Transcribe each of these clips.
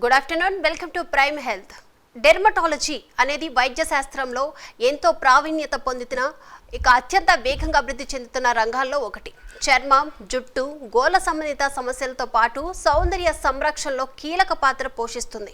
Good afternoon, welcome to prime health. Dermatology అనేది వైద్య శాస్త్రంలో ఎంతో ప్రావీణ్యత పొందిన అత్యంత వేగంగా అభివృద్ధి చెందుతున్న రంగాల్లో ఒకటి. చర్మం, జుట్టు, గోళ్ళ సంబంధిత సమస్యలతో పాటు సౌందర్య సంరక్షణలో కీలక పాత్ర పోషిస్తుంది.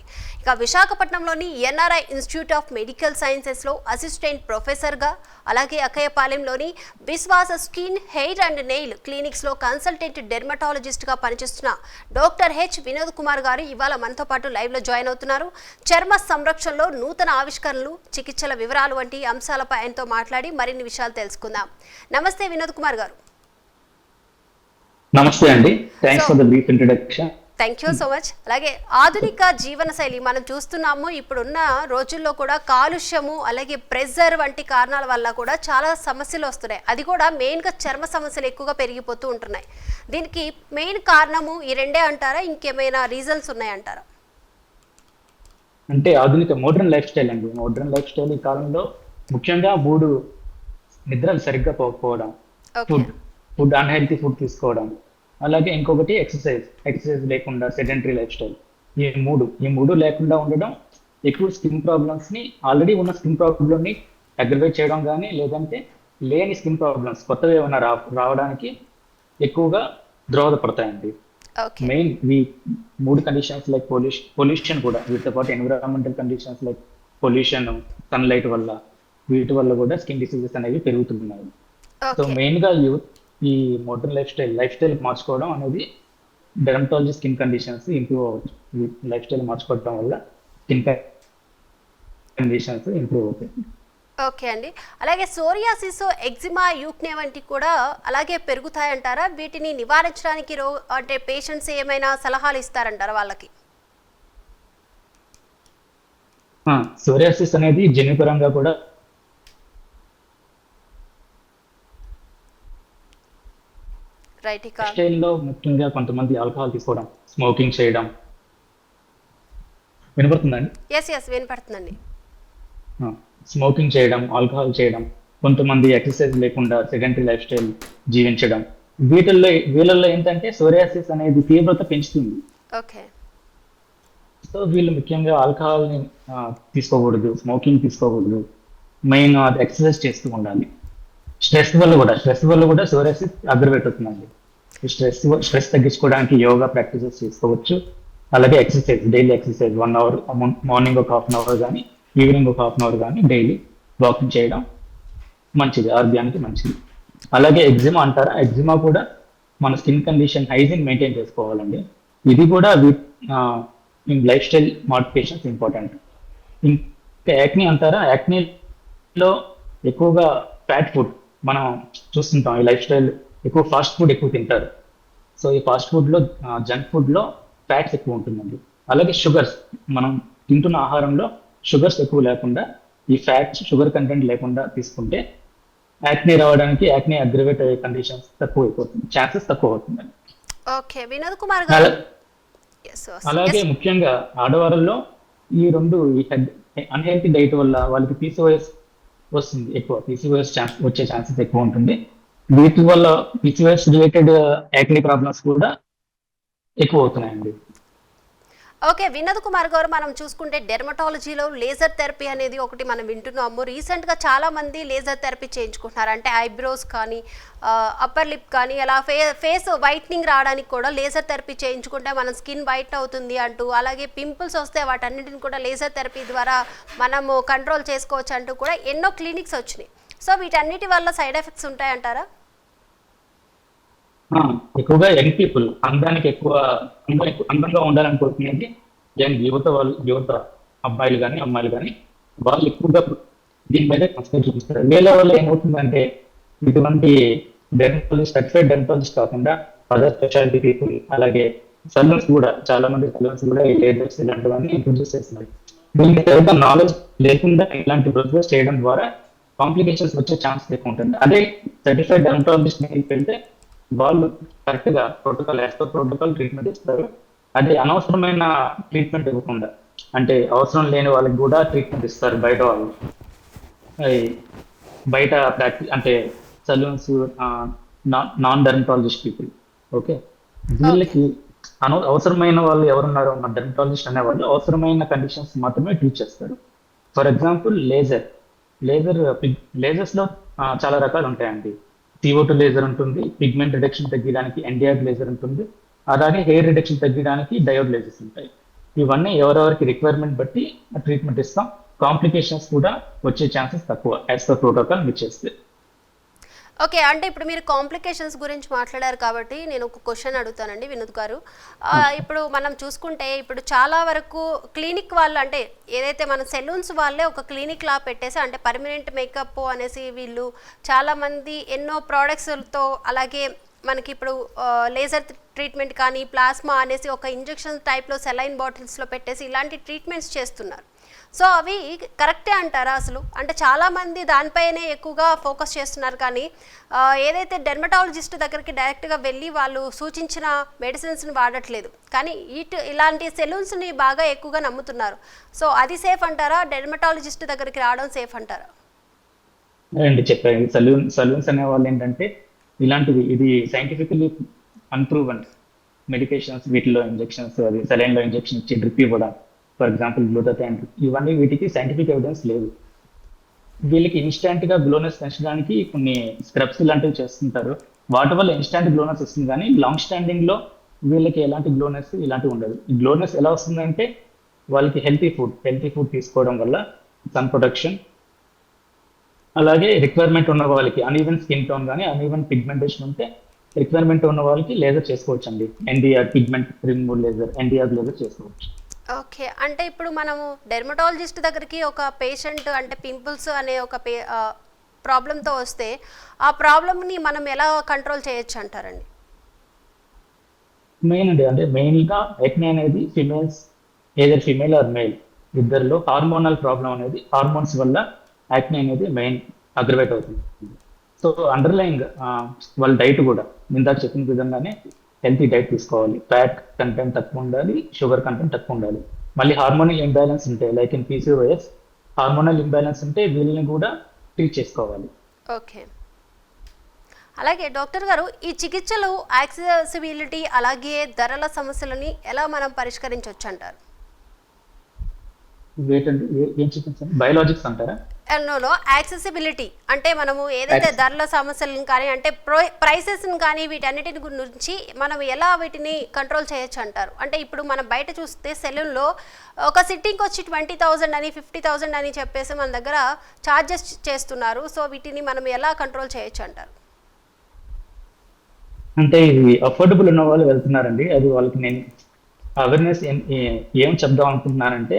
విశాఖపట్నంలోని ఎన్ఆర్ఐ ఇన్స్టిట్యూట్ ఆఫ్ మెడికల్ సైన్సెస్లో అసిస్టెంట్ ప్రొఫెసర్గా, అలాగే అక్కయ్యపాలెంలోని Viswasa skin, hair and nail క్లినిక్స్లో కన్సల్టెంట్ డెర్మటాలజిస్ట్గా పనిచేస్తున్న డాక్టర్ హెచ్ వినోద్ కుమార్ గారు ఇవాళ మనతో పాటు లైవ్లో జాయిన్ అవుతున్నారు. చర్మ సంరక్షణలో నూతన ఆవిష్కరణలు, చికిత్సల వివరాలు వంటి అంశాలపై ఆయనతో మాట్లాడి మరిన్ని విషయాలు తెలుసుకుందాం. నమస్తే వినోద్ కుమార్ గారు. నమస్తే అండి, thanks for the brief introduction. Thank you so much. అలాగే ఆధునిక జీవన శైలి మనం చూస్తున్నాము. ఇప్పుడున్న రోజుల్లో కూడా కాలుష్యము, అలాగే ప్రెజర్ వంటి కారణాల వల్ల కూడా చాలా సమస్యలు వస్తున్నాయి. అది కూడా మెయిన్గా చర్మ సమస్యలు ఎక్కువగా పెరిగిపోతూ ఉంటున్నాయి. దీనికి మెయిన్ కారణము ఈ రెండే అంటారా, ఇంకేమైనా రీజన్స్ ఉన్నాయంటారా? అంటే ఆధునిక మోడర్న్ లైఫ్ స్టైల్ అండి. మోడర్న్ లైఫ్ స్టైల్ ఈ కాలంలో ముఖ్యంగా 3 నిద్రలు సరిగ్గా పోకపోవడం, ఫుడ్ అన్హెల్తీ ఫుడ్ తీసుకోవడం, అలాగే ఇంకొకటి ఎక్సర్సైజ్ లేకుండా సెడెంటరీ లైఫ్ స్టైల్. ఈ మూడు లేకుండా ఉండడం ఎక్కువ స్కిన్ ప్రాబ్లమ్స్ ని, ఆల్రెడీ ఉన్న స్కిన్ ప్రాబ్లమ్ ని అగ్రివేట్ చేయడం కానీ, లేదంటే లేని స్కిన్ ప్రాబ్లమ్స్ కొత్తగా ఏమైనా రావడానికి ఎక్కువగా దోహదపడతాయండి. మెయిన్ ఈ 3 కండిషన్స్ లైక్ పొల్యూషన్ కూడా, వీటితో పాటు environmental conditions like pollution, sunlight వల్ల, వీటి వల్ల కూడా స్కిన్ డిసీజెస్ అనేవి పెరుగుతున్నాయి. సో మెయిన్ గా ఈ మోడర్న్ లైఫ్ స్టైల్ మార్చుకోవడం అనేది డెర్మటాలజీ స్కిన్ కండిషన్స్ ఇంప్రూవ్ అవ్వచ్చు. ఈ లైఫ్ స్టైల్ మార్చుకోవడం వల్ల స్కిన్ కండిషన్స్ ఇంప్రూవ్ అవుతాయి. ఓకే అండి. అలాగే సోరియాసిస్, ఎగ్జిమా, యూక్నే వంటి కూడా అలాగే పెరుగుతాయంటారా? వీటిని నివారించడానికి అంటే పేషెంట్స్ ఏమైనా సలహాలు ఇస్తారంటారా వాళ్ళకి? సోరియాసిస్ అనేది జన్యుపరంగా కూడా స్టైల్లో ముఖ్యంగా కొంతమంది ఆల్కహాల్ తీసుకోవడం, స్మోకింగ్ చేయడం. వినపడుతుందండి? వినపడుతుందండి. స్మోకింగ్ చేయడం, ఆల్కహాల్ చేయడం, కొంతమంది ఎక్సర్సైజ్ లేకుండా సెడెంటరీ లైఫ్ స్టైల్ జీవించడం, వీళ్ళల్లో ఏంటంటే సోరియాసిస్ అనేది తీవ్రత పెంచుతుంది. సో వీళ్ళు ముఖ్యంగా ఆల్కహాల్ ని తీసుకోకూడదు, స్మోకింగ్ తీసుకోకూడదు, మెయిన్ ఎక్సర్సైజ్ చేస్తూ ఉండాలి. స్ట్రెస్ వల్ల కూడా సోరియాసిస్ అగ్రవేట్ అవుతుందండి. స్ట్రెస్ తగ్గించుకోవడానికి యోగా ప్రాక్టీసెస్ చేసుకోవచ్చు. అలాగే డైలీ ఎక్సర్సైజ్ 1 అవర్, మార్నింగ్ ఒక 1/2 అవర్ కానీ, ఈవినింగ్ ఒక 1/2 అవర్ కానీ డైలీ వాకింగ్ చేయడం మంచిది, ఆరోగ్యానికి మంచిది. అలాగే ఎగ్జిమా అంటారా, ఎగ్జిమా కూడా మన స్కిన్ కండిషన్, హైజీన్ మెయింటైన్ చేసుకోవాలండి. ఇది కూడా లైఫ్ స్టైల్ మోడిఫికేషన్స్ ఇంపార్టెంట్. ఇంకా యాక్నీ అంటారా, యాక్నీలో ఎక్కువగా ఫ్యాట్ ఫుడ్ మనం చూస్తుంటాం. ఈ లైఫ్ స్టైల్ ఎక్కువ ఫాస్ట్ ఫుడ్ ఎక్కువ తింటారు. సో ఈ ఫాస్ట్ ఫుడ్లో, జంక్ ఫుడ్లో ఫ్యాట్స్ ఎక్కువ ఉంటుందండి. అలాగే షుగర్స్, మనం తింటున్న ఆహారంలో షుగర్స్ ఎక్కువ లేకుండా, ఈ ఫ్యాట్స్, షుగర్ కంటెంట్ లేకుండా తీసుకుంటే యాక్నీ రావడానికి, యాక్నీ అగ్రివేట్ అయ్యే కండిషన్స్ ఛాన్సెస్ తక్కువ అవుతుందండి. ఓకే వినోద్ కుమార్ గారు. అలాగే ముఖ్యంగా ఆడవాళ్ళలో ఈ అన్హెల్తీ డైట్ వల్ల వాళ్ళకి పీసీఓఎస్ వస్తుంది. పీసీఓఎస్ వచ్చే ఛాన్సెస్ ఎక్కువ ఉంటుంది. వీటి వల్ల పీసీఓఎస్ రిలేటెడ్ యాక్నీ ప్రాబ్లమ్స్ కూడా ఎక్కువ అవుతున్నాయండి. ఓకే వినోద్ కుమార్ గారు, మనం చూసుకుంటే డెర్మటాలజీలో లేజర్ థెరపీ అనేది ఒకటి మనం వింటున్నాము. రీసెంట్గా చాలా మంది లేజర్ థెరపీ చేయించుకుంటున్నారు. అంటే ఐబ్రోస్ కానీ, అప్పర్ లిప్ కానీ, అలా ఫేస్ వైట్నింగ్ రావడానికి కూడా లేజర్ థెరపీ చేయించుకుంటే మన స్కిన్ వైట్ అవుతుంది అంటూ, అలాగే పింపుల్స్ వస్తే వాటన్నిటిని కూడా లేజర్ థెరపీ ద్వారా మనము కంట్రోల్ చేసుకోవచ్చు అంటూ కూడా ఎన్నో క్లినిక్స్ వచ్చినాయి. సో వీటన్నిటి వల్ల సైడ్ ఎఫెక్ట్స్ ఉంటాయంటారా? ఎక్కువగా యంగ్ పీపుల్, అందంగా ఉండాలనుకుంటున్నది యువత అబ్బాయిలు కానీ, అమ్మాయిలు కానీ, వాళ్ళు ఎక్కువగా దీని మీద కాన్సన్ట్రేట్ చూపిస్తారు. వీళ్ళ వల్ల ఏమవుతుందంటే, ఇటువంటి సర్టిఫైడ్ డెర్మటాలజిస్ట్ కాకుండా అదర్ స్పెషాలిటీ పీపుల్, అలాగే సలూన్స్ కూడా, చాలా మంది సలూన్స్ కూడా ఈ లేజర్స్ ఇలాంటివన్నీ ఇంట్రొడ్యూస్ చేస్తున్నారు. దీనికి సరిగ్గా నాలెడ్జ్ లేకుండా ఇలాంటి ప్రొసెస్ చేయడం ద్వారా కాంప్లికేషన్స్ వచ్చే ఛాన్స్ ఎక్కువ ఉంటుంది. అదే సర్టిఫైడ్ డెర్మటాలజిస్ట్ దగ్గరికి వెళ్తే వాళ్ళు కరెక్ట్ గా ప్రోటోకాల్ ట్రీట్మెంట్ ఇస్తారు. అదే అనవసరమైన ట్రీట్మెంట్ ఇవ్వకుండా, అంటే అవసరం లేని వాళ్ళకి కూడా ట్రీట్మెంట్ ఇస్తారు బయట వాళ్ళు. బయట ప్రాక్టీస్ అంటే saloons, non dermatologist people. Okay, వీళ్ళకి అవసరమైన వాళ్ళు ఎవరున్నారో ఉన్న డెర్మటాలజిస్ట్ అనేవాళ్ళు అవసరమైన కండిషన్స్ మాత్రమే ట్రీట్ చేస్తారు. ఫర్ ఎగ్జాంపుల్ లేజర్ లేజర్స్ లో చాలా రకాలు ఉంటాయండి. CO2 లేజర్ ఉంటుంది, పిగ్మెంట్ రిడక్షన్ తగ్గడానికి ఎన్డిఆర్ లేజర్ ఉంటుంది, అలాగే హెయిర్ రిడక్షన్ తగ్గడానికి డయోడ్ లేజర్స్ ఉంటాయి. ఇవన్నీ ఎవరెవరికి రిక్వైర్మెంట్ బట్టి ట్రీట్మెంట్ ఇస్తాం. కాంప్లికేషన్స్ కూడా వచ్చే ఛాన్సెస్ తక్కువ యాజ్ పర్ ప్రోటోకాల్ మీరు చేస్తే. ఓకే, అంటే ఇప్పుడు మీరు కాంప్లికేషన్స్ గురించి మాట్లాడారు కాబట్టి నేను ఒక క్వశ్చన్ అడుగుతానండి వినోద్ గారు. ఇప్పుడు మనం చూసుకుంటే ఇప్పుడు చాలా వరకు క్లినిక్ వాళ్ళు, అంటే ఏదైతే మన సెలూన్స్ వాళ్ళే ఒక క్లినిక్ లా పెట్టేసి, అంటే పర్మనెంట్ మేకప్ అనేసి వీళ్ళు చాలామంది ఎన్నో ప్రోడక్ట్స్తో, అలాగే మనకి ఇప్పుడు లేజర్ ట్రీట్మెంట్ కానీ ప్లాస్మా అనేసి ఒక ఇంజెక్షన్ టైప్లో సెలైన్ బాటిల్స్లో పెట్టేసి ఇలాంటి ట్రీట్మెంట్స్ చేస్తున్నారు. సో అవి కరెక్టే అంటారా అసలు? అంటే చాలామంది దానిపైనే ఎక్కువగా ఫోకస్ చేస్తున్నారు, కానీ ఏదైతే డెర్మటాలజిస్ట్ దగ్గరికి డైరెక్ట్గా వెళ్ళి వాళ్ళు సూచించిన మెడిసిన్స్ని వాడట్లేదు, కానీ ఇలాంటి సెలూన్స్ని బాగా ఎక్కువగా నమ్ముతున్నారు. సో అది సేఫ్ అంటారా? డెర్మటాలజిస్ట్ దగ్గరికి రావడం సేఫ్ అంటారా? అండి చెప్పారు, సలూన్స్ అనే వాళ్ళు ఏంటంటే ఇలాంటివి, ఇది సైంటిఫికలీ అన్ప్రూవన్ మెడికేషన్స్, వీటిలో ఇంజెక్షన్స్, అది సెలైన్లో ఇంజెక్షన్ ఇచ్చి డ్రిప్ ఇవ్వడం, ఫర్ ఎగ్జాంపుల్ గ్లూటాథైన్, ఇవన్నీ వీటికి సైంటిఫిక్ ఎవిడెన్స్ లేదు. వీళ్ళకి ఇన్స్టాంట్ గా గ్లోనెస్ పెంచడానికి కొన్ని స్క్రబ్స్ ఇలాంటివి చేస్తుంటారు. వాటి వల్ల ఇన్స్టాంట్ గ్లోనెస్ వస్తుంది, కానీ లాంగ్ స్టాండింగ్ లో వీళ్ళకి ఎలాంటి గ్లోనెస్ ఇలాంటివి ఉండదు. ఈ గ్లోనెస్ ఎలా వస్తుందంటే వాళ్ళకి హెల్తీ ఫుడ్ తీసుకోవడం వల్ల, సన్ ప్రొటెక్షన్, అలాగే రిక్వైర్మెంట్ ఉన్న వాళ్ళకి అన్ఈవెన్ స్కిన్ టోన్ కానీ అన్ఈవెన్ పిగ్మెంటేషన్ ఉంటే రిక్వైర్మెంట్ ఉన్న వాళ్ళకి లేజర్ చేసుకోవచ్చు అండి. NDR pigment removal laser, NDR laser చేసుకోవచ్చు. ఓకే, అంటే ఇప్పుడు మనము డెర్మటాలజిస్ట్ దగ్గరికి ఒక పేషెంట్ అంటే పింపుల్స్ అనే ఒక ప్రాబ్లంతో వస్తే ఆ ప్రాబ్లమ్ని మనం ఎలా కంట్రోల్ చేయొచ్చు అంటారండి? అంటే మెయిన్గా ఎక్నే అనేది ఏదర్ ఫిమేల్ ఆర్ మేల్ ఇద్దరిలో హార్మోనల్ ప్రాబ్లం అనేది, హార్మోన్స్ వల్ల యాక్నే అనేది మెయిన్ అగ్రవేట్ అవుతుంది. సో అండర్లైన్ వాళ్ళ డైట్ కూడా ఇందాక చెప్పిన విధంగానే హెల్తీ డైట్ తీసుకోవాలి. ఫ్యాట్ కంటెంట్ తక్కువ ఉండాలి, షుగర్ కంటెంట్ తక్కువ ఉండాలి. మళ్ళీ హార్మోనల్ ఇంబ్యాలెన్స్ ఉంటాయి, like in PCOS hormonal imbalance ఉంటే వీళ్ళని కూడా ట్రీట్ చేసుకోవాలి. ఓకే, అలాగే డాక్టర్ గారు, ఈ చికిత్సలు యాక్సెసిబిలిటీ అలాగే ధరల సమస్యలని ఎలా మనం పరిష్కరించవచ్చు అంటారు? ఏం చికిత్స? బయోలాజిక్స్ అంటారా? ఎన్నోలో యాక్సెసిబిలిటీ అంటే మనము ఏదైతే ధరల సమస్యలను కానీ, అంటే ప్రైసెస్ని కానీ, వీటన్నిటిని గురించి మనం ఎలా వీటిని కంట్రోల్ చేయొచ్చు అంటారు? అంటే ఇప్పుడు మనం బయట చూస్తే సెలూన్లో ఒక సిట్టింగ్కి వచ్చి 20,000 అని 50,000 అని చెప్పేసి మన దగ్గర ఛార్జెస్ చేస్తున్నారు. సో వీటిని మనం ఎలా కంట్రోల్ చేయొచ్చు అంటారు? అంటే ఇది అఫోర్డబుల్ ఉన్న వాళ్ళు వెళ్తున్నారండి. అది వాళ్ళకి నేను అవేర్నెస్ ఏం చెప్దాం అనుకుంటున్నానంటే,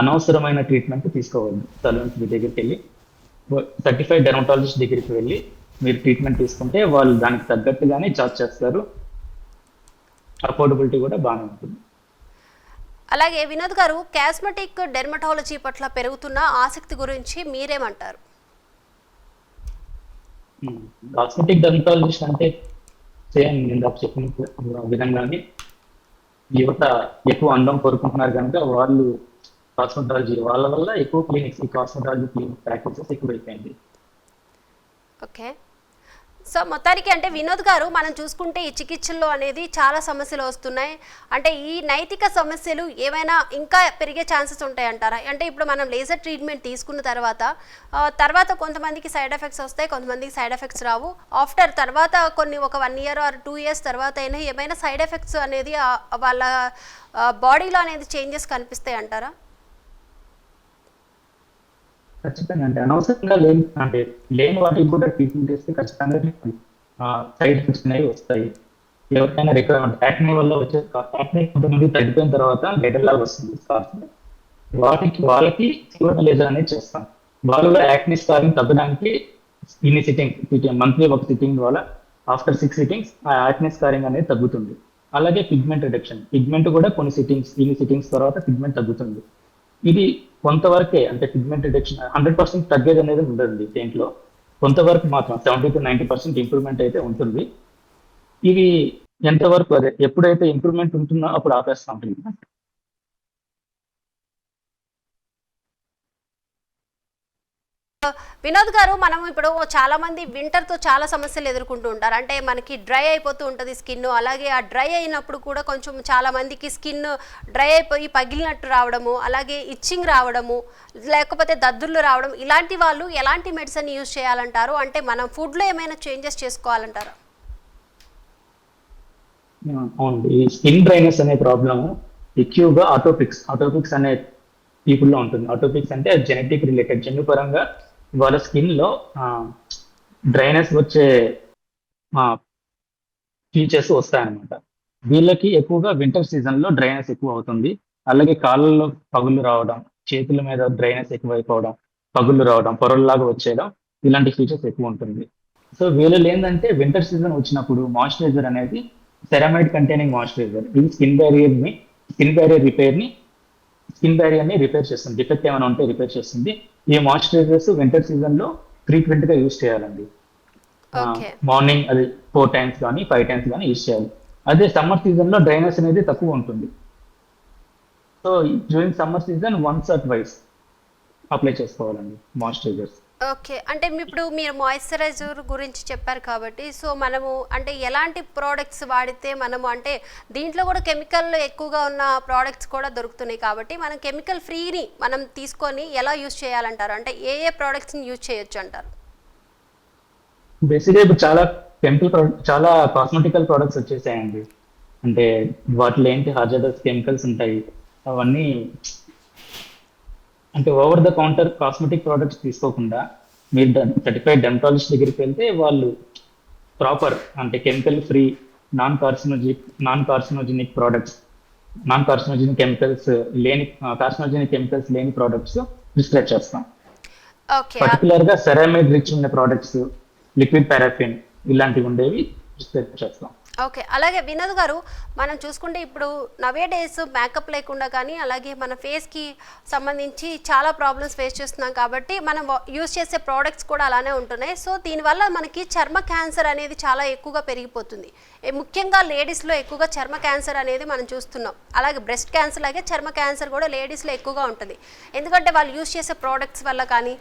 అనవసరమైన ట్రీట్మెంట్ తీసుకోవద్దు. సలూన్స్ మీ దగ్గరికి వెళ్ళి సర్టిఫైడ్ డెర్మటాలజిస్ట్ దగ్గరికి వెళ్ళి మీరు ట్రీట్మెంట్ తీసుకుంటే వాళ్ళు దానికి తగ్గట్టుగానే చార్జ్ చేస్తారు. అఫోర్డబిలిటీ కూడా బాగానే ఉంటుంది. అలాగే వినోద్ గారు, కాస్మెటిక్ డెర్మటాలజీ పట్ల పెరుగుతున్న ఆసక్తి గురించి మీరేమంటారు? కాస్మెటిక్ డెర్మటాలజిస్ట్ అంటే సేమ్ ఇందాక చెప్పిన విధంగానే యువత ఎక్కువ అందం కోరుకుంటున్నారు కనుక వాళ్ళు కాస్మెటాలజీ వాళ్ళ వల్ల ఎక్కువ క్లినిక్స్, ఈ కాస్మెటాలజీ క్లినిక్ ప్రాక్టీసెస్ ఎక్కువ అయిపోయింది. ఓకే, సో మొత్తానికి అంటే వినోద్ గారు, మనం చూసుకుంటే ఈ చికిత్సల్లో అనేది చాలా సమస్యలు వస్తున్నాయి. అంటే ఈ నైతిక సమస్యలు ఏమైనా ఇంకా పెరిగే ఛాన్సెస్ ఉంటాయంటారా? అంటే ఇప్పుడు మనం లేజర్ ట్రీట్మెంట్ తీసుకున్న తర్వాత కొంతమందికి సైడ్ ఎఫెక్ట్స్ వస్తాయి, కొంతమందికి సైడ్ ఎఫెక్ట్స్ రావు. ఆఫ్టర్ తర్వాత ఒక 1 year ఆర్ 2 years తర్వాత అయినా ఏమైనా సైడ్ ఎఫెక్ట్స్ అనేది వాళ్ళ బాడీలో అనేది చేంజెస్ కనిపిస్తాయి అంటారా? ఖచ్చితంగా, అంటే అనవసరంగా లేని వాటికి కూడా ట్రీట్మెంట్ చేస్తే ఖచ్చితంగా సైడ్ ఎఫెక్ట్స్ అనేవి వస్తాయి. ఎవరికైనా రిక్వైర్మెంట్ యాక్నే వల్ల వచ్చే యాక్నే కొంతమంది తగ్గిపోయిన తర్వాత గెటల్ లాగా వస్తుంది స్కార్స్, వాళ్ళకి CO2 లేజర్ అనేది చేస్తాం. వాళ్ళు యాక్నే స్కారింగ్ తగ్గడానికి ఇన్ని సిట్టింగ్ మంత్లీ ఒక సిట్టింగ్ వల్ల ఆఫ్టర్ 6 sittings ఆ యాక్నే స్కారింగ్ అనేది తగ్గుతుంది. అలాగే పిగ్మెంట్ రిడక్షన్, పిగ్మెంట్ కూడా ఇన్ని సిట్టింగ్స్ తర్వాత పిగ్మెంట్ తగ్గుతుంది. ఇది కొంతవరకే, అంటే పిగ్మెంట్ రిడక్షన్ 100% తగ్గేది అనేది ఉండదు దేంట్లో, కొంతవరకు మాత్రం 70 to 90% ఇంప్రూవ్మెంట్ అయితే ఉంటుంది. ఇవి ఎంతవరకు అదే ఎప్పుడైతే ఇంప్రూవ్మెంట్ ఉంటుందో అప్పుడు ఆపేస్తూ ఉంటుంది. వినోద్ గారు, మనం ఇప్పుడు చాలా మంది వింటర్ తో చాలా సమస్యలు ఎదుర్కొంటూ ఉంటారు. అంటే మనకి డ్రై అయిపోతూ ఉంటుంది స్కిన్. అలాగే ఆ డ్రై అయినప్పుడు కూడా కొంచెం చాలా మందికి స్కిన్ డ్రై అయిపోయి పగిలినట్టు రావడము, అలాగే ఇచ్చింగ్ రావడము, లేకపోతే దద్దుర్లు రావడం, ఇలాంటి వాళ్ళు ఎలాంటి మెడిసిన్ యూజ్ చేయాలంటారు? అంటే మనం ఫుడ్ లో ఏమైనా చేంజెస్ చేసుకోవాలంటారా? అవునండి, ఈ స్కిన్ డ్రైనెస్ అనే ప్రాబ్లమ్ ఎక్కువగా ఆటోపిక్స్ అనే పీపుల్లో ఉంటుంది. ఆటోపిక్స్ అంటే జెనెటిక్ రిలేటెడ్, జన్యుపరంగా వాళ్ళ స్కిన్ లో డ్రైనెస్ వచ్చే ఫీచర్స్ వస్తాయన్నమాట. వీళ్ళకి ఎక్కువగా వింటర్ సీజన్ లో డ్రైనెస్ ఎక్కువ అవుతుంది. అలాగే కాళ్ళల్లో పగుళ్ళు రావడం, చేతుల మీద డ్రైనెస్ ఎక్కువైపోవడం, పగుళ్ళు రావడం, పొరల్లాగా వచ్చేయడం, ఇలాంటి ఫీచర్స్ ఎక్కువ ఉంటుంది. సో వీళ్ళు ఏంటంటే వింటర్ సీజన్ వచ్చినప్పుడు మాయిశ్చరైజర్ అనేది సెరమైడ్ కంటైనింగ్ మాయిశ్చరైజర్, ఇది స్కిన్ బ్యారియర్ ని రిపేర్ చేస్తుంది. డిఫెక్ట్ ఏమైనా ఉంటే రిపేర్ చేస్తుంది. ఈ మాయిశ్చరైజర్స్ వింటర్ సీజన్ లో ఫ్రీక్వెంట్ గా యూజ్ చేయాలండి. ఓకే. మార్నింగ్ అది 4 టైమ్స్ కానీ 5 టైమ్స్ కానీ యూజ్ చేయాలి. అదే సమ్మర్ సీజన్ లో డ్రైనెస్ అనేది తక్కువ ఉంటుంది. So during summer season once or twice apply చేసుకోవాలండి మాయిశ్చరైజర్స్. ఓకే. అంటే ఇప్పుడు మీరు మాయిశ్చరైజర్ గురించి చెప్పారు కాబట్టి, సో మనము అంటే ఎలాంటి ప్రోడక్ట్స్ వాడితే మనము, అంటే దీంట్లో కూడా కెమికల్ ఎక్కువగా ఉన్న ప్రోడక్ట్స్ కూడా దొరుకుతున్నాయి కాబట్టి మనం కెమికల్ ఫ్రీని మనం తీసుకొని ఎలా యూజ్ చేయాలంటారు? అంటే ఏ ఏ ప్రోడక్ట్స్ని యూజ్ చేయొచ్చు అంటారు? బేసిక్గా ఇప్పుడు చాలా కాస్మెటికల్ ప్రోడక్ట్స్ వచ్చేసాయండి. అంటే వాటిలో ఏంటి హాజరస్ కెమికల్స్ ఉంటాయి. అవన్నీ అంటే over the counter cosmetic products తీసుకోకుండా మీరు సర్టిఫైడ్ డెర్మటాలజిస్ట్ దగ్గరికి వెళ్తే వాళ్ళు ప్రాపర్ అంటే chemical free, non carcinogenic products, non carcinogenic chemicals లేని కార్సినోజెనిక్ కెమికల్స్ లేని ప్రోడక్ట్స్ ప్రిస్క్రైబ్ చేస్తాం. ఓకే. పర్టికులర్ గా సెరామైడ్ రిచ్ ఉన్న ప్రోడక్ట్స్, లిక్విడ్ పారాఫిన్ ఇలాంటివి ఉండేవి ప్రిస్క్రైబ్ చేస్తాం. ఓకే. అలాగే వినోద్ గారు, మనం చూసుకుంటే ఇప్పుడు నవే డేస్ మేకప్ లేకుండా కానీ, అలాగే మన ఫేస్కి సంబంధించి చాలా ప్రాబ్లమ్స్ ఫేస్ చేస్తున్నాం కాబట్టి మనం యూజ్ చేసే ప్రోడక్ట్స్ కూడా అలానే ఉంటున్నాయి. సో దీనివల్ల మనకి చర్మ క్యాన్సర్ అనేది చాలా ఎక్కువగా పెరిగిపోతుంది. ముఖ్యంగా లేడీస్లో ఎక్కువగా చర్మ క్యాన్సర్ అనేది మనం చూస్తున్నాం. అలాగే బ్రెస్ట్ క్యాన్సర్, అలాగే చర్మ క్యాన్సర్ కూడా లేడీస్లో ఎక్కువగా ఉంటుంది. ఎందుకంటే వాళ్ళు యూజ్ చేసే ప్రోడక్ట్స్ వల్ల కానీ,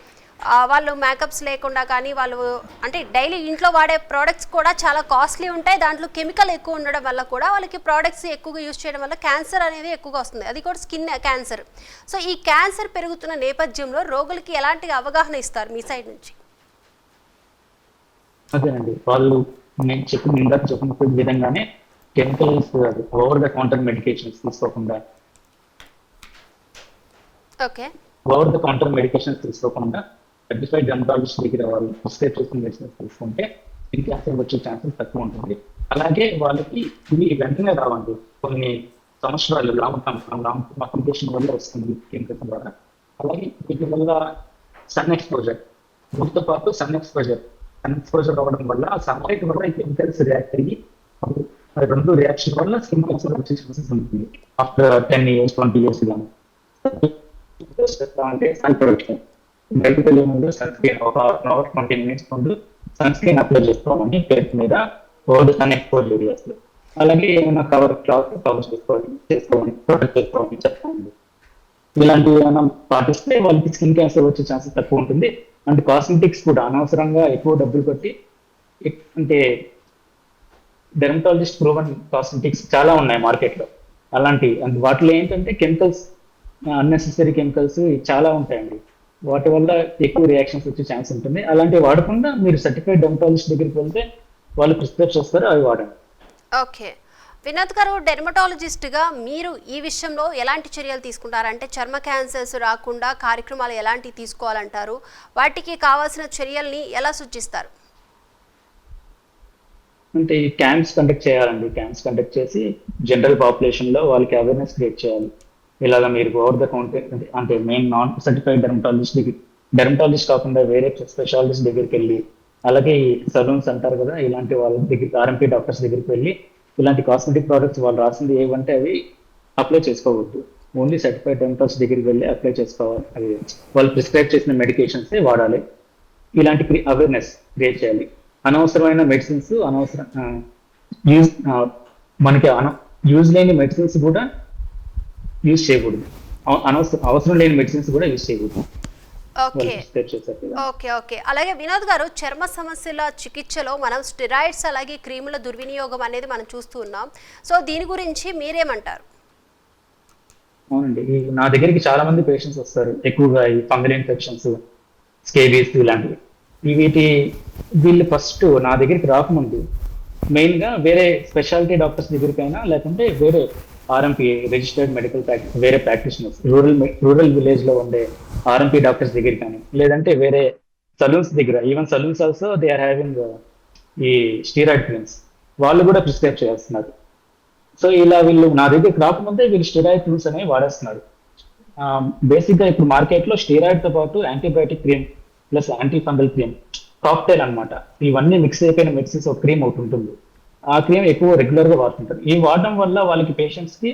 వాళ్ళు మేకప్స్ లేకుండా కానీ, వాళ్ళు అంటే డైలీ ఇంట్లో వాడే ప్రోడక్ట్స్ కూడా చాలా కాస్ట్లీ ఉంటాయి. దాంట్లో కెమికల్ ఎక్కువ ఉండడం వల్ల కూడా వాళ్ళకి ప్రోడక్ట్స్ ఎక్కువగా యూజ్ చేయడం వల్ల క్యాన్సర్ అనేది ఎక్కువగా వస్తుంది. అది కూడా స్కిన్ క్యాన్సర్. సో ఈ క్యాన్సర్ పెరుగుతున్న నేపథ్యంలో రోగులకి ఎలాంటి అవగాహన ఇస్తారు మీ సైడ్ నుంచి? అదేనండి, వాళ్ళు నేను చెప్పిన విధంగానే chemicals, over the counter medications తీసుకోకుండా సర్టిఫైడ్ డెర్మటాలజిస్ట్ దగ్గర వాళ్ళు ప్రిస్క్రైబ్ చేసిన మెడిసిన్స్ తీసుకుంటే స్కిన్ క్యాన్సర్ వచ్చే ఛాన్సెస్ తక్కువ ఉంటుంది. అలాగే వాళ్ళకి ఇవి వెంటనే రావండి, కొన్ని సంవత్సరాలు లాంగ్ కాంప్లికేషన్ వల్ల వస్తుంది కెమికల్స్ ద్వారా. అలాగే వీటి వల్ల సన్ ఎక్స్పోజర్, వీటితో పాటు సన్ ఎక్స్పోజర్ అవ్వడం వల్ల సన్లైట్ వల్ల ఈ కెమికల్స్ రియాక్ట్ అయ్యి రెండు రియాక్షన్ వల్ల స్కిన్ క్యాన్సర్ వచ్చే ఛాన్సెస్ ఉంటుంది ఆఫ్టర్ 10 years 20 years కానీ. అంటే సన్ ప్రొడక్షన్ బయటకు వెళ్ళే ముందు సన్ స్క్రీన్ ఒక 20 minutes ముందు సన్ స్క్రీన్ అప్లై చేసుకోమని ఫేస్ మీద ఓల్డ్ సన్ ఎక్స్పోజ్ ఏరియాస్. అలాగే ఏమైనా క్లాత్ కవర్ చేసుకోమని ప్రొటెక్ట్ చేసుకోమని చెప్పండి. ఇలాంటివి ఏమైనా పాటిస్తే వాళ్ళకి స్కిన్ క్యాన్సర్ వచ్చే ఛాన్సెస్ తక్కువ ఉంటుంది. అంటే కాస్మెటిక్స్ కూడా అనవసరంగా ఎక్కువ డబ్బులు పెట్టి, అంటే డెర్మటాలజిస్ట్ ప్రూవన్ కాస్మెటిక్స్ చాలా ఉన్నాయి మార్కెట్లో. అలాంటి వాటిలో ఏంటంటే కెమికల్స్, అన్నెసెసరీ కెమికల్స్ చాలా ఉంటాయండి. వాటి వల్ల ఎక్కువ రియాక్షన్స్ వచ్చే ఛాన్స్ ఉంటుంది. అలాంటివి వాడకుండా మీరు సర్టిఫైడ్ డెర్మటాలజిస్ట్ దగ్గరికి వెళ్తే వాళ్ళు ప్రిస్క్రైబ్ చేస్తారు, అవి వాడండి. ఓకే. వినోద్ గారు, డెర్మటాలజిస్ట్గా మీరు ఈ విషయంలో ఎలాంటి చర్యలు తీసుకుంటారంటే చర్మ క్యాన్సర్స్ రాకుండా కార్యక్రమాలు ఎలాంటివి తీసుకోవాలంటారు? వాటికి కావాల్సిన చర్యల్ని ఎలా సూచిస్తారు? అంటే ఈ క్యాంప్స్ కండక్ట్ చేయాలండి. క్యాంప్స్ కండక్ట్ చేసి జనరల్ పాపులేషన్లో వాళ్ళకి అవేర్నెస్ క్రియేట్ చేయాలి. ఇలాగ మీరు ఓవర్ ద కౌంటర్ అంటే మెయిన్ నాన్ సర్టిఫైడ్ డెర్మటాలజిస్ట్ కాకుండా వేరే స్పెషాలిస్ట్ దగ్గరికి వెళ్ళి, అలాగే ఈ సలూన్స్ అంటారు కదా, ఇలాంటి వాళ్ళ దగ్గరికి ఆర్ఎంపీ డాక్టర్స్ దగ్గరికి వెళ్ళి ఇలాంటి కాస్మెటిక్ ప్రోడక్ట్స్ వాళ్ళు రాసింది ఏవంటే అవి అప్లై చేసుకోవద్దు. ఓన్లీ సర్టిఫైడ్ డెర్మటాలజిస్ట్ దగ్గరికి వెళ్ళి అప్లై చేసుకోవాలి. అవి వాళ్ళు ప్రిస్క్రైబ్ చేసిన మెడికేషన్స్ వాడాలి. ఇలాంటి అవేర్నెస్ క్రియేట్ చేయాలి. అనవసరమైన మెడిసిన్స్, మనకి యూజ్ లేని మెడిసిన్స్ కూడా యూజ్ చేయకూడదు. అవసరం లేని మెడిసిన్స్ కూడా యూజ్ చేయకూడదు. ఓకే ప్రిస్క్రైబ్ చేశారు కదా. ఓకే ఓకే అలాగే వినోద్ గారు, చర్మ సమస్యల చికిత్సలో మనం స్టెరాయిడ్స్ అలాగే క్రీముల దుర్వినియోగం అనేది మనం చూస్తూ ఉన్నాం. సో దీని గురించి మీరేమంటారు? అవునండి, నా దగ్గరికి చాలా మంది పేషెంట్స్ వస్తారు, ఎక్కువగా ఈ ఫంగల్ ఇన్ఫెక్షన్స్, స్కేబీస్ ఇలాంటివి. వీటి వీళ్ళు ఫస్ట్ నా దగ్గరికి రాకముందు మెయిన్ గా వేరే స్పెషాలిటీ డాక్టర్స్ దగ్గరికైనా, లేకుంటే వేరే ఆర్ఎంపీ రిజిస్టర్డ్ మెడికల్ ప్రాక్టీస్ వేరే ప్రాక్టీషనర్స్ రూరల్ విలేజ్ లో ఉండే ఆర్ఎంపీ డాక్టర్స్ దగ్గర కానీ, లేదంటే వేరే సలూన్స్ దగ్గర, even salons also they are having ఈ స్టీరాయిడ్ క్రీమ్స్, వాళ్ళు కూడా ప్రిస్క్రైబ్ చేస్తున్నారు. సో ఇలా వీళ్ళు నా దగ్గరికి రాకముందే వీళ్ళు స్టెరాయిడ్ క్రీమ్స్ అనేవి వాడేస్తున్నారు. బేసిక్ గా ఇప్పుడు మార్కెట్ లో స్టెరాయిడ్ తో పాటు antibiotic cream plus anti fungal cream cocktail అన్నమాట, ఇవన్నీ మిక్స్ అయిపోయిన మెడిసిన్స్ ఒక క్రీమ్ ఒకటి ఉంటుంది. ఆ క్రీమ్ ఎక్కువ రెగ్యులర్ గా వాడుతుంటారు. ఈ వాడడం వల్ల వాళ్ళకి పేషెంట్స్ కి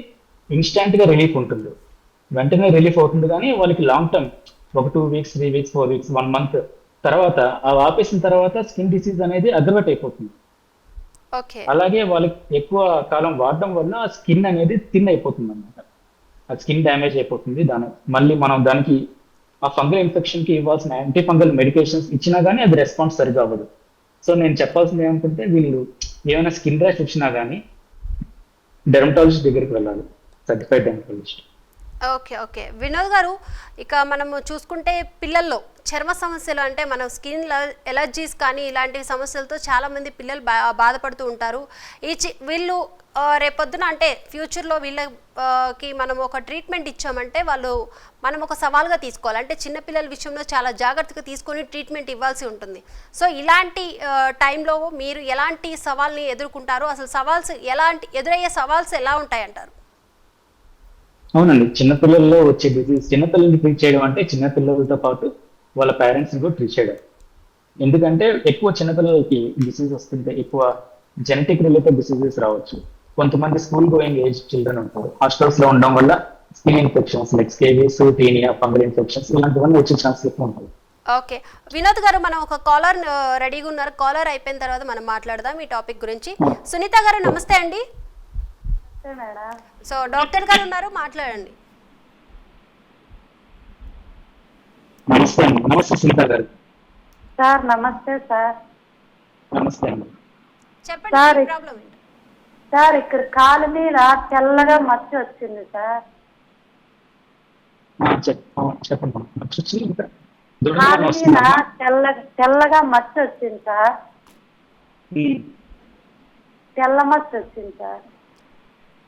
ఇన్స్టాంట్ గా రిలీఫ్ ఉంటుంది, వెంటనే రిలీఫ్ అవుతుంది. కానీ వాళ్ళకి లాంగ్ టర్మ్ ఒక 2 వీక్స్ 3 వీక్స్ 4 వీక్స్ 1 మంత్ తర్వాత ఆపేసిన తర్వాత స్కిన్ డిసీజ్ అనేది అగ్రవేట్ అయిపోతుంది. ఓకే అలాగే వాళ్ళకి ఎక్కువ కాలం వాడడం వల్ల ఆ స్కిన్ అనేది థిన్ అయిపోతుంది అనమాట, ఆ స్కిన్ డ్యామేజ్ అయిపోతుంది. మళ్ళీ మనం దానికి ఆ ఫంగల్ ఇన్ఫెక్షన్ కి ఇవ్వాల్సిన యాంటీ ఫంగల్ మెడికేషన్స్ ఇచ్చినా కానీ అది రెస్పాన్స్ సరిగా అవ్వదు. సో నేను చెప్పాల్సింది ఏమనుకుంటే, వీళ్ళు ఏమైనా స్కిన్ ర్యాష్ వచ్చినా కానీ డెర్మటాలజిస్ట్ దగ్గరికి వెళ్ళాలి, certified dermatologist. Okay okay Vinod గారు, ఇక మనము చూసుకుంటే పిల్లల్లో చర్మ సమస్యలు అంటే మనం స్కిన్ ఎలర్జీస్ కానీ ఇలాంటి సమస్యలతో చాలామంది పిల్లలు బాధపడుతూ ఉంటారు. వీళ్ళు రేపొద్దున అంటే ఫ్యూచర్లో వీళ్ళకి మనం ఒక ట్రీట్మెంట్ ఇచ్చామంటే మనం ఒక సవాల్గా తీసుకోవాలి. అంటే చిన్నపిల్లల విషయంలో చాలా జాగ్రత్తగా తీసుకొని ట్రీట్మెంట్ ఇవ్వాల్సి ఉంటుంది. సో ఇలాంటి టైంలో మీరు ఎలాంటి సవాల్ని ఎదుర్కొంటారు? అసలు ఎదురయ్యే సవాల్స్ ఎలా ఉంటాయంటారు? అవునండి, చిన్నపిల్లల్లో వచ్చే డిసీజ్, చిన్నపిల్లల్ని ట్రీట్ చేయడం అంటే చిన్నపిల్లలతో పాటు వాళ్ళ పేరెంట్స్ ని కూడా ట్రీట్ చేయడం. ఎందుకంటే ఎక్కువ చిన్నపిల్లలకి డిసీజ్ వస్తుంటే ఎక్కువ జెనెటిక్ రిలేటెడ్ డిసీజెస్ రావచ్చు. కొంతమంది స్కూల్ గోయింగ్ ఏజ్ చిల్డ్రన్ ఉంటారు, హాస్టల్స్ లో ఉండడం వల్ల skin infections like scabies, tinea, fungal infections ఇలాంటివన్నీ వచ్చే ఛాన్సెస్ ఎక్కువ ఉంటాయి. ఓకే వినోద్ గారు, మనం ఒక కాలర్ రెడీగా ఉన్నారు. కాలర్ అయిపోయిన తర్వాత మనం మాట్లాడదాం ఈ టాపిక్ గురించి. సునీత గారు నమస్తే అండి. సో డాక్టర్ గారు ఉన్నారు, మాట్లాడండి. నమస్తే అండి. నమస్తే సునీత గారు. సార్ నమస్తే సార్. నమస్తే అండి. చెప్పండి సార్, ప్రాబ్లం ఏంటి? సార్ ఇక్కడ కాలు మీద తెల్లగా మచ్చ వచ్చింది సార్. చెప్పండి. కాలు మీద తెల్లగా మచ్చ వచ్చింది సార్. తెల్ల మచ్చ వచ్చింది సార్.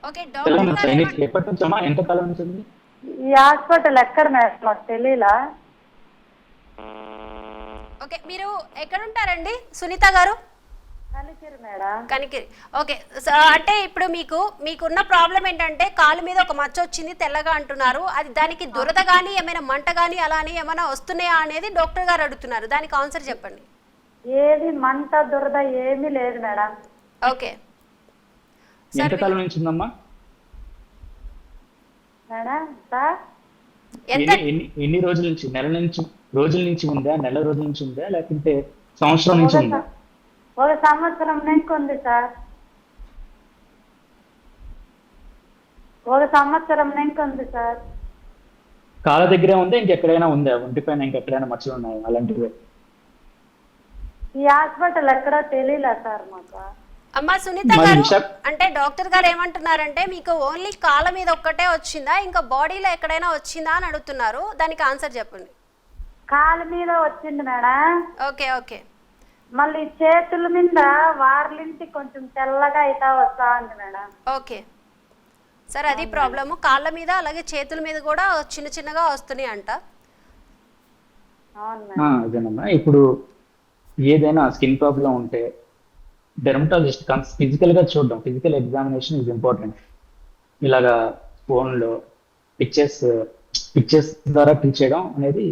ఓకే డాక్టర్ ఎప్పటి నుంచమ్మా, ఎంత కాలం నుంచి? ఈ హాస్పిటల్ ఎక్కడ మేడం మాకు తెలియలా. ఓకే మీరు ఎక్కడ ఉంటారండి సునీత గారు? కనికిరి మేడం. కనికిరి. ఓకే అంటే ఇప్పుడు మీకున్న ప్రాబ్లం ఏంటంటే కాలు మీద ఒక మచ్చ వచ్చింది తెల్లగా అంటున్నారు. అది దానికి దురద కానీ ఏమైనా మంట కానీ అలా అని ఏమైనా వస్తున్నాయా అనేది డాక్టర్ గారు అడుగుతున్నారు. దానికి ఆన్సర్ చెప్పండి. ఏది మంట దురద ఏమీ లేదు మేడం. ఓకే ఎంతకాలం నుంచి ఉందమ్మా మేడం? సార్ ఎన్ని రోజుల నుంచి? రోజుల నుంచి ఉందా, నెల రోజుల నుంచి ఉందా, లేకుంటే సంవత్సరం నుంచి ఉందా? 1 సంవత్సరం నుంచి ఉంది సార్. 1 సంవత్సరం నుంచి ఉంది సార్. కాళ్ళ దగ్గరే ఉందా, ఇంకెక్కడైనా ఉందా? ఒంటిపైన ఇంకెక్కడైనా మచ్చలు ఉన్నాయా అలాంటివి? ఈ హాస్పిటల్ ఎక్కడో తెలియలే సార్ మాకు. అమ్మా సునీత గారు, అంటే డాక్టర్ గారు ఏమంటున్నారంటే మీకు ఓన్లీ కాళ్ళ మీద ఒక్కటే వచ్చిందా, ఇంకా బాడీలో ఎక్కడైనా వచ్చిందా అని అడుగుతున్నారు. దానికి ఆన్సర్ చెప్పండి. కాలు మీద వచ్చింది మేడం. ఓకే ఓకే మళ్ళీ చేతుల మీద వార్లింటి కొంచెం తెల్లగా అయితే వస్తా ఉంది మేడం. ఓకే సరే, అది ప్రాబ్లము. కాళ్ళ మీద అలాగే చేతుల మీద కూడా చిన్నగా వస్తున్నాయి అంట. అవును మేడం. అదేనమ్మా, ఇప్పుడు ఏదైనా స్కిన్ ప్రాబ్లం ఉంటే డెర్మటాలజిస్ట్ ఫిజికల్ గా చూడడం, ఫిజికల్ ఎగ్జామినేషన్ ఇస్ ఇంపార్టెంట్. ఇలాగా ఫోన్లో పిక్చర్స్ ద్వారా ట్రీట్ చేయడం అనేది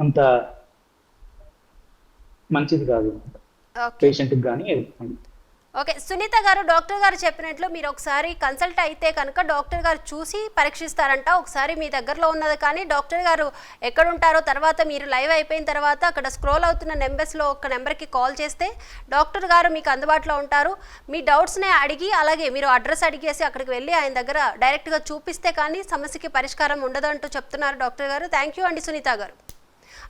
అంత మంచిది కాదు పేషెంట్కి కానీ. ఓకే సునీత గారు, డాక్టర్ గారు చెప్పినట్లు మీరు ఒకసారి కన్సల్ట్ అయితే కనుక డాక్టర్ గారు చూసి పరీక్షిస్తారంట. ఒకసారి మీ దగ్గరలో ఉన్నది కానీ డాక్టర్ గారు ఎక్కడ ఉంటారో తర్వాత మీరు లైవ్ అయిపోయిన తర్వాత అక్కడ స్క్రోల్ అవుతున్న నెంబర్స్లో ఒక నెంబర్కి కాల్ చేస్తే డాక్టర్ గారు మీకు అందుబాటులో ఉంటారు. మీ డౌట్స్ని అడిగి అలాగే మీరు అడ్రస్ అడిగేసి అక్కడికి వెళ్ళి ఆయన దగ్గర డైరెక్ట్గా చూపిస్తే కానీ సమస్యకి పరిష్కారం ఉండదంటూ చెప్తున్నారు డాక్టర్ గారు. థ్యాంక్ యూ అండి సునీత గారు.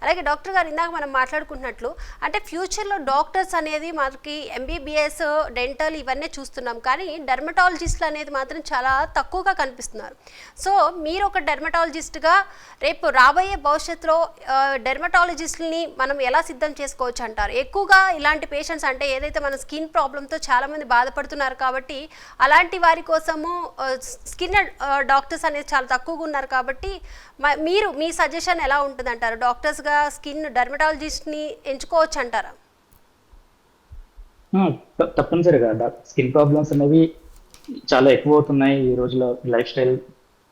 అలాగే డాక్టర్ గారు ఇందాక మనం మాట్లాడుకుంటున్నట్లు అంటే ఫ్యూచర్లో డాక్టర్స్ అనేది మనకి ఎంబీబీఎస్ డెంటల్ ఇవన్నీ చూస్తున్నాం, కానీ డెర్మటాలజిస్టులు అనేది మాత్రం చాలా తక్కువగా కనిపిస్తున్నారు. సో మీరు ఒక డెర్మటాలజిస్ట్గా రేపు రాబోయే భవిష్యత్తులో డెర్మటాలజిస్టులని మనం ఎలా సిద్ధం చేసుకోవచ్చు అంటారు? ఎక్కువగా ఇలాంటి పేషెంట్స్ అంటే ఏదైతే మన స్కిన్ ప్రాబ్లంతో చాలామంది బాధపడుతున్నారు కాబట్టి అలాంటి వారి కోసము స్కిన్ డాక్టర్స్ అనేది చాలా తక్కువగా ఉన్నారు కాబట్టి మీరు మీ సజెషన్ ఎలా ఉంటుంది అంటారు? డాక్టర్స్గా స్కిన్ డెర్మటాలజిస్ట్ని ఎంచుకోవచ్చు అంటారా? తప్పనిసరిగా స్కిన్ ప్రాబ్లమ్స్ అనేవి చాలా ఎక్కువ అవుతున్నాయి ఈ రోజులో. లైఫ్ స్టైల్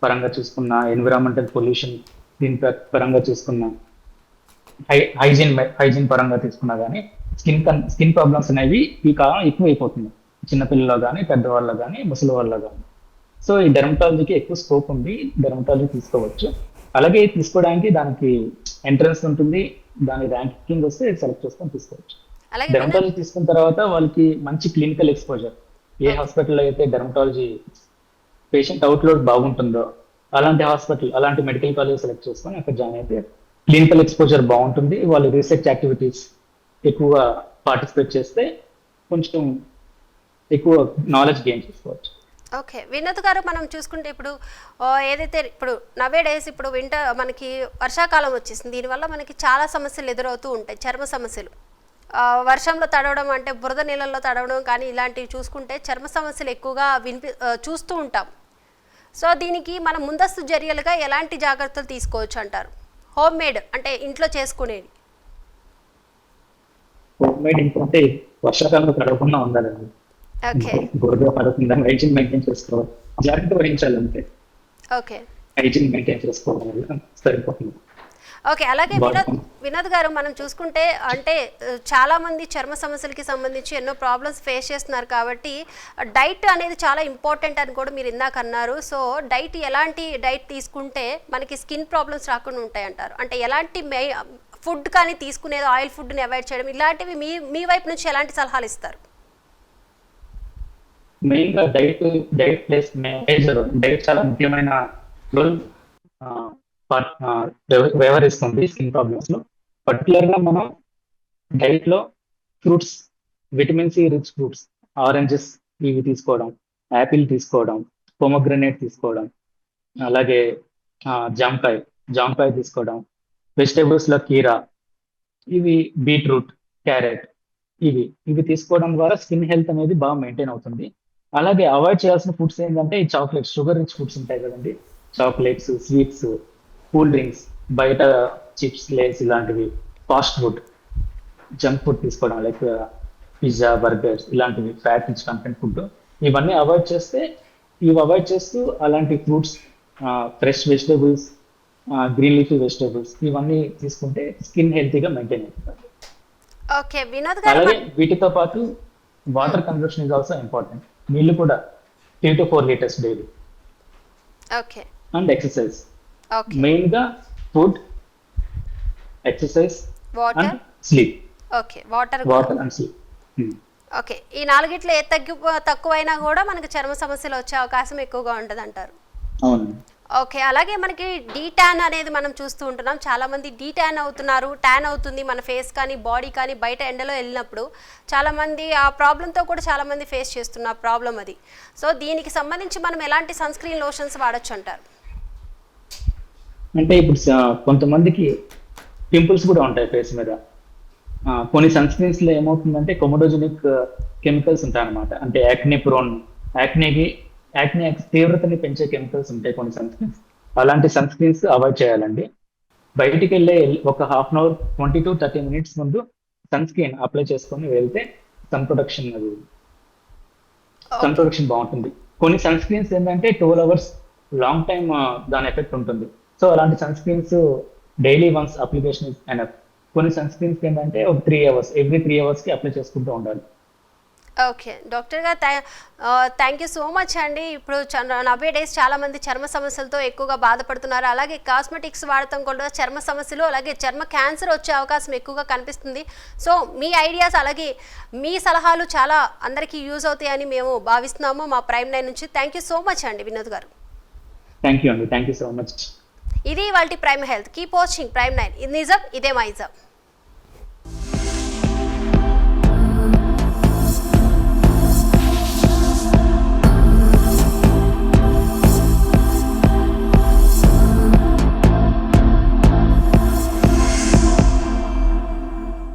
పరంగా చూసుకున్నా, ఎన్విరాన్మెంటల్ పొల్యూషన్ దీని పరంగా చూసుకున్నా, హైజీన్ పరంగా తీసుకున్నా కానీ స్కిన్ ప్రాబ్లమ్స్ అనేవి ఈ కాలం ఎక్కువ అయిపోతున్నాయి, చిన్నపిల్లల్లో కానీ, పెద్దవాళ్ళలో కానీ, ముసలి వాళ్ళలో కానీ. సో ఈ డెర్మటాలజీకి ఎక్కువ స్కోప్ ఉంది, డెర్మటాలజీ తీసుకోవచ్చు. అలాగే తీసుకోవడానికి దానికి ఎంట్రన్స్ ఉంటుంది, దాని ర్యాంకింగ్ వస్తే సెలెక్ట్ చేసుకొని తీసుకోవచ్చు. డెర్మటాలజీ తీసుకున్న తర్వాత వాళ్ళకి మంచి క్లినికల్ ఎక్స్పోజర్, ఏ హాస్పిటల్లో అయితే డెర్మటాలజీ పేషెంట్ అవుట్లోడ్ బాగుంటుందో అలాంటి హాస్పిటల్, అలాంటి మెడికల్ కాలేజ్ సెలెక్ట్ చేసుకొని అక్కడ జాయిన్ అయితే క్లినికల్ ఎక్స్పోజర్ బాగుంటుంది. వాళ్ళు రీసెర్చ్ యాక్టివిటీస్ ఎక్కువగా పార్టిసిపేట్ చేస్తే కొంచెం ఎక్కువ నాలెడ్జ్ గెయిన్ చేసుకోవచ్చు. ఓకే వినోద్ గారు, మనం చూసుకుంటే ఇప్పుడు ఏదైతే ఇప్పుడు నవే డేస్ ఇప్పుడు మనకి వర్షాకాలం వచ్చేసింది, దీనివల్ల మనకి చాలా సమస్యలు ఎదురవుతూ ఉంటాయి, చర్మ సమస్యలు. వర్షంలో తడవడం అంటే బురద నీళ్ళల్లో తడవడం కానీ ఇలాంటివి చూసుకుంటే చర్మ సమస్యలు ఎక్కువగా చూస్తూ ఉంటాం. సో దీనికి మనం ముందస్తు చర్యలుగా ఎలాంటి జాగ్రత్తలు తీసుకోవచ్చు అంటారు? హోమ్ మేడ్ అంటే ఇంట్లో చేసుకునేది. హోమ్ మేడ్ ఇంకంటే వర్షాకాలంలో తడవకుండా ఉండాలండి. ఓకే, బురద పడకుండా హైజీన్ మెయింటైన్ చేసుకోవాలి, జాగ్రత్త వహించాలి అంతే. ఓకే, హైజీన్ మెయింటైన్ చేసుకోవడం వల్ల సరిపోతుంది. ఓకే. అలాగే వినోద్ గారు, మనం చూసుకుంటే అంటే చాలామంది చర్మ సమస్యలకి సంబంధించి ఎన్నో ప్రాబ్లమ్స్ ఫేస్ చేస్తున్నారు కాబట్టి డైట్ అనేది చాలా ఇంపార్టెంట్ అని కూడా మీరు ఇందాక అన్నారు. సో ఎలాంటి డైట్ తీసుకుంటే మనకి స్కిన్ ప్రాబ్లమ్స్ రాకుండా ఉంటాయి అంటారు? అంటే ఎలాంటి ఫుడ్ కానీ తీసుకునేది, ఆయిల్ ఫుడ్ని అవాయిడ్ చేయడం, ఇలాంటివి మీ వైపు నుంచి ఎలాంటి సలహాలు ఇస్తారు? మెయిన్గా డైట్ ప్లస్ మేజర్ డైట్ చాలా ముఖ్యమైన రోల్ వ్యవహరిస్తుంది స్కిన్ ప్రాబ్లమ్స్ లో. పర్టికులర్ గా మనం డైట్ లో fruits, vitamin C rich fruits, oranges ఇవి తీసుకోవడం, యాపిల్ తీసుకోవడం, పొమోగ్రనేట్ తీసుకోవడం, అలాగే జాంకాయ తీసుకోవడం, వెజిటేబుల్స్ లో కీరా, ఇవి బీట్రూట్, క్యారెట్, ఇవి తీసుకోవడం ద్వారా స్కిన్ హెల్త్ అనేది బాగా మెయింటైన్ అవుతుంది. అలాగే అవాయిడ్ చేయాల్సిన ఫుడ్స్ ఏంటంటే ఈ చాక్లెట్స్, షుగర్ రిచ్ ఫుడ్స్ ఉంటాయి కదండి, చాక్లెట్స్, స్వీట్స్, కూల్ డ్రింక్స్, బయట చిప్స్, లేస్ ఇలాంటివి, ఫాస్ట్ ఫుడ్, జంక్ ఫుడ్ తీసుకోవడం లైక్ పిజ్జా, బర్గర్స్ ఇలాంటివి, ఫ్యాట్ రిచ్ కంటెంట్ ఫుడ్, ఇవన్నీ అవాయిడ్ చేస్తూ అలాంటి fruits, fresh vegetables, green leafy vegetables ఇవన్నీ తీసుకుంటే స్కిన్ హెల్తీగా మెయింటైన్ అవుతుంది. ఓకే వినోద్ గారు, అలాగే వీటితో పాటు water consumption is also important. నీళ్ళు కూడా 3 to 4 liters daily. Okay, and exercise. Main గా food, exercise and sleep. Okay, water and sleep. Okay, ఈ నాలుగిట్లో ఏ తక్కువైనా కూడా మనకి చర్మ సమస్యలు వచ్చే అవకాశం ఎక్కువగా ఉంటుంది అంటారు? అవును. ఓకే, అలాగే మనకి డీ ట్యాన్ అనేది మనం చూస్తూ ఉంటున్నాం, చాలామంది డీ ట్యాన్ అవుతున్నారు, ట్యాన్ అవుతుంది మన ఫేస్ కానీ బాడీ కానీ బయట ఎండలో వెళ్ళినప్పుడు. చాలామంది ఆ ప్రాబ్లంతో కూడా చాలామంది ఫేస్ చేస్తున్న ప్రాబ్లం అది. సో దీనికి సంబంధించి మనం ఎలాంటి సన్ స్క్రీన్ లోషన్స్ వాడచ్చు అంటారు? అంటే ఇప్పుడు కొంతమందికి పింపుల్స్ కూడా ఉంటాయి ఫేస్ మీద. కొన్ని సన్ స్క్రీన్స్ లో ఏమవుతుందంటే కొమోడోజెనిక్ కెమికల్స్ ఉంటాయి అనమాట. అంటే యాక్నే తీవ్రతని పెంచే కెమికల్స్ ఉంటాయి కొన్ని సన్ స్క్రీన్స్. అలాంటి సన్ స్క్రీన్స్ అవాయిడ్ చేయాలండి. బయటికి వెళ్ళే ఒక 1/2 hour 20 to 30 minutes ముందు సన్ స్క్రీన్ అప్లై చేసుకొని వెళ్తే సన్ ప్రొటెక్షన్ బాగుంటుంది. కొన్ని సన్ స్క్రీన్స్ ఏంటంటే 12 hours లాంగ్ టైమ్ దాని ఎఫెక్ట్ ఉంటుంది. సో అలాంటి sunscreens daily once application is enough. కొన్ని సన్ స్క్రీన్స్ ఏంటంటే ఒక 3 hours, ఎవ్రీ 3 hours కి అప్లై చేసుకుంటూ ఉండాలి. ఓకే డాక్టర్ గారు, థ్యాంక్ యూ సో మచ్ అండి. ఇప్పుడు నవే డేస్ చాలామంది చర్మ సమస్యలతో ఎక్కువగా బాధపడుతున్నారు. అలాగే కాస్మెటిక్స్ వాడటం కూడా చర్మ సమస్యలు, అలాగే చర్మ క్యాన్సర్ వచ్చే అవకాశం ఎక్కువగా కనిపిస్తుంది. సో మీ ఐడియాస్ అలాగే మీ సలహాలు చాలా అందరికీ యూజ్ అవుతాయని మేము భావిస్తున్నాము మా ప్రైమ్ 9 నుంచి. థ్యాంక్ యూ సో మచ్ అండి వినోద్ గారు. థ్యాంక్ యూ అండి, థ్యాంక్ యూ సో మచ్. ఇది వాళ్ళ prime health. Keep watching prime 9. ఇది నిజం, ఇదే మైజం.